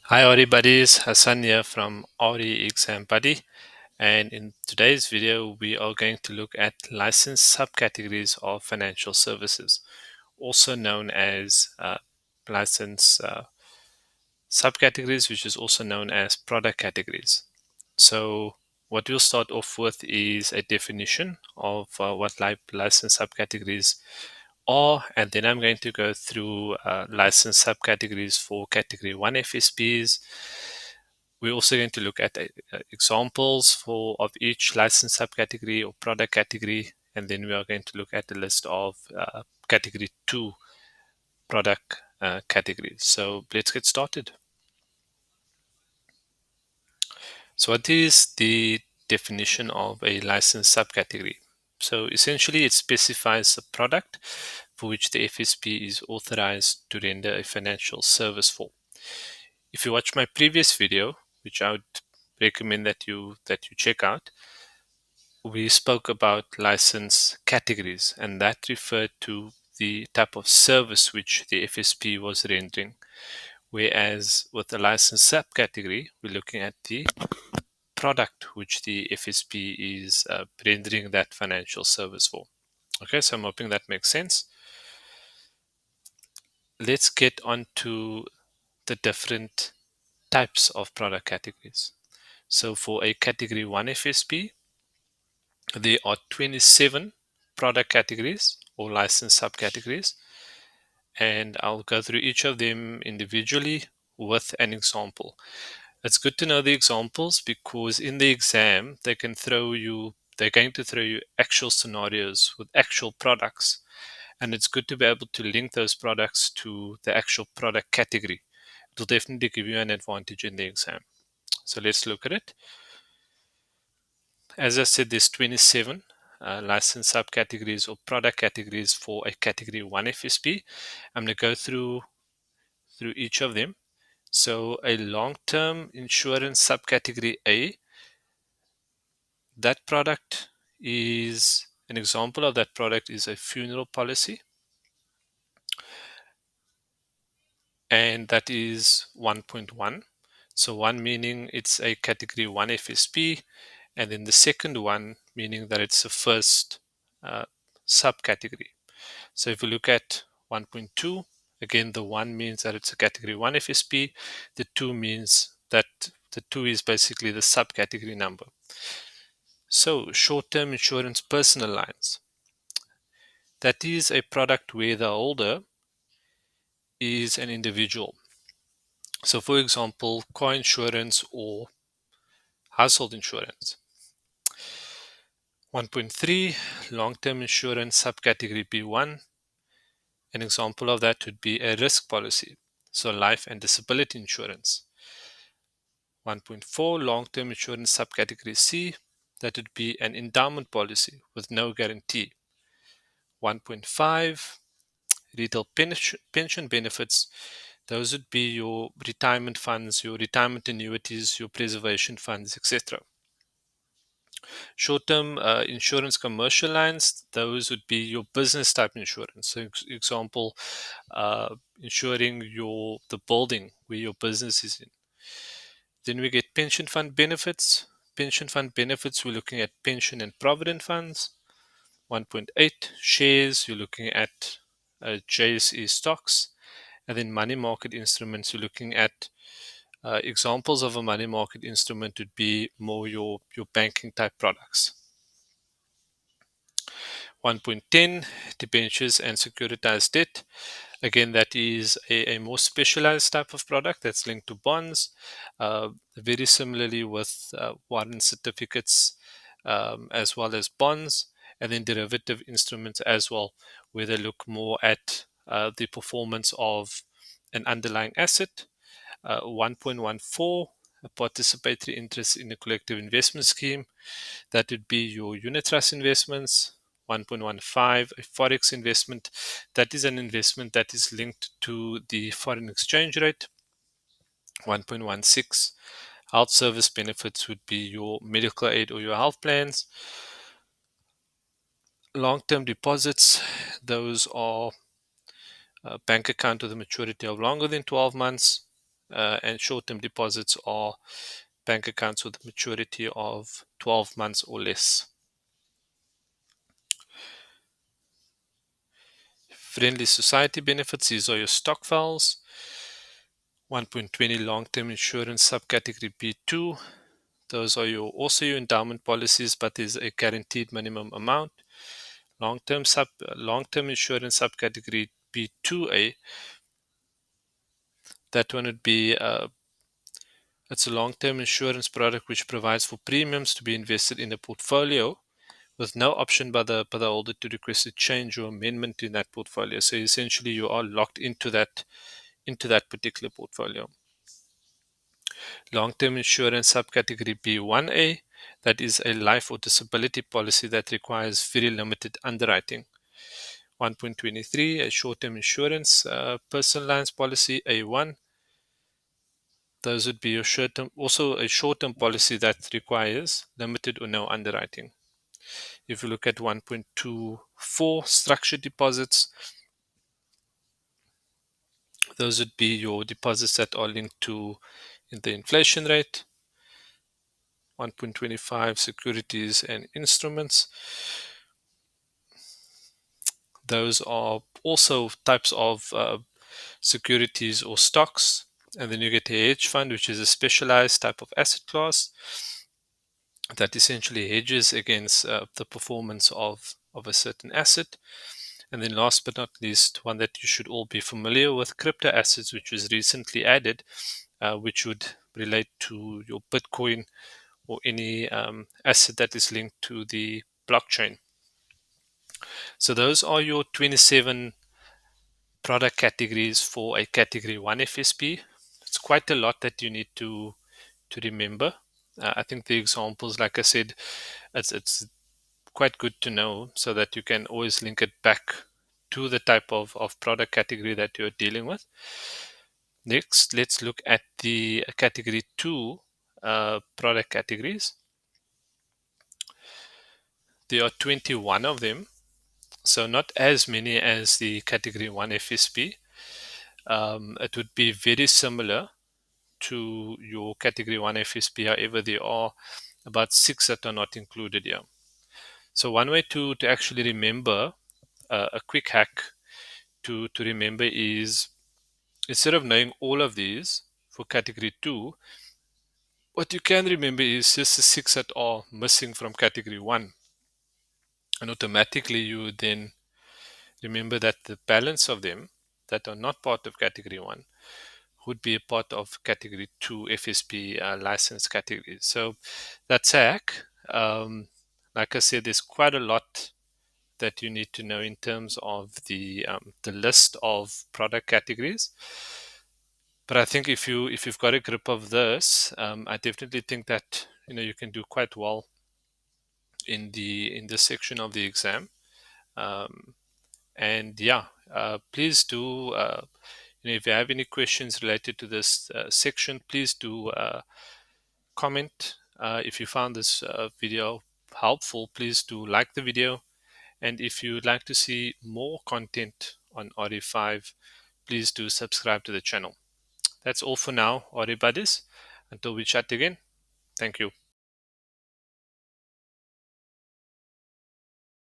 Hi Audi buddies, Hassan here from Audi Exam Buddy, and in today's video we are going to look at licensed subcategories of financial services, also known as license subcategories, which is also known as product categories. So what we'll start off with is a definition of what license subcategories are, and then I'm going to go through license subcategories for category 1 FSPs. We're also going to look at examples of each license subcategory or product category, and then we are going to look at the list of category 2 product categories. So let's get started. So what is the definition of a license subcategory? So essentially it specifies a product for which the FSP is authorized to render a financial service for. If you watch my previous video, which I would recommend that you check out, we spoke about license categories, and that referred to the type of service which the FSP was rendering. Whereas with the license subcategory, we're looking at the product which the FSP is rendering that financial service for. Okay, so I'm hoping that makes sense. Let's get on to the different types of product categories. So for a category 1 FSP, there are 27 product categories or license subcategories, and I'll go through each of them individually with an example. It's good to know the examples because in the exam they're going to throw you actual scenarios with actual products, and it's good to be able to link those products to the actual product category. It will definitely give you an advantage in the exam. So let's look at it. As I said, there's 27 license subcategories or product categories for a category 1 FSP. I'm going to go through each of them. So a long-term insurance subcategory A, that product is an example of that product is a funeral policy, and that is 1.1. So one meaning it's a category 1 FSP, and then the second one meaning that it's the first uh, subcategory. So if you look at 1.2, again, the 1 means that it's a category 1 FSP. The 2 means that the 2 is basically the subcategory number. So short-term insurance personal lines. That is a product where the holder is an individual. So for example, car insurance or household insurance. 1.3, long-term insurance subcategory B1. An example of that would be a risk policy, so life and disability insurance. 1.4, long-term insurance subcategory C, that would be an endowment policy with no guarantee. 1.5, retail pension benefits, those would be your retirement funds, your retirement annuities, your preservation funds, etc. Short-term insurance commercial lines, those would be your business type insurance. So, example, insuring the building where your business is in. Then we get pension fund benefits. Pension fund benefits, we're looking at pension and provident funds. 1.8, shares, you're looking at JSE stocks. And then money market instruments, you're looking at examples of a money market instrument would be more your banking type products. 1.10, debentures and securitized debt. Again, that is a more specialized type of product that's linked to bonds, very similarly with warrant certificates as well as bonds, and then derivative instruments as well, where they look more at the performance of an underlying asset. 1.14, a participatory interest in a collective investment scheme. That would be your unit trust investments. 1.15, a forex investment. That is an investment that is linked to the foreign exchange rate. 1.16, health service benefits would be your medical aid or your health plans. Long-term deposits, those are a bank account with a maturity of longer than 12 months. and short-term deposits are bank accounts with a maturity of 12 months or less. Friendly society benefits, these are your stock files. 1.20 long-term insurance subcategory B2. Those are also your endowment policies, but there's a guaranteed minimum amount. Long-term insurance subcategory B2A. That one would be it's a long-term insurance product which provides for premiums to be invested in a portfolio with no option by the holder to request a change or amendment in that portfolio. So essentially, you are locked into that particular portfolio. Long-term insurance subcategory B1A, that is a life or disability policy that requires very limited underwriting. 1.23, a short-term insurance personal lines policy A1. Those would be your short-term, also a short-term policy that requires limited or no underwriting. If you look at 1.24 structured deposits, those would be your deposits that are linked to the inflation rate. 1.25 securities and instruments. Those are also types of securities or stocks. And then you get a hedge fund, which is a specialized type of asset class that essentially hedges against the performance of a certain asset. And then last but not least, one that you should all be familiar with, crypto assets, which was recently added, which would relate to your Bitcoin or any asset that is linked to the blockchain. So those are your 27 product categories for a category 1 FSP. It's quite a lot that you need to remember. I think the examples, like I said, it's quite good to know so that you can always link it back to the type of product category that you're dealing with. Next, let's look at the category 2 product categories. There are 21 of them, so not as many as the category 1 FSP. It would be very similar to your category 1 FSP. However, there are about 6 that are not included here. So one way to actually remember, a quick hack to remember is, instead of knowing all of these for category 2, what you can remember is just the 6 that are missing from category 1. And automatically you would then remember that the balance of them that are not part of category 1 would be a part of category 2 FSP license category. So that's a hack. Like I said, there's quite a lot that you need to know in terms of the list of product categories. But I think if you've got a grip of this, I definitely think that you can do quite well in this section of the exam. Um, and yeah, please do. If you have any questions related to this section, please do comment. If you found this video helpful, please do like the video. And if you'd like to see more content on RE5, please do subscribe to the channel. That's all for now, RE buddies. Until we chat again, thank you.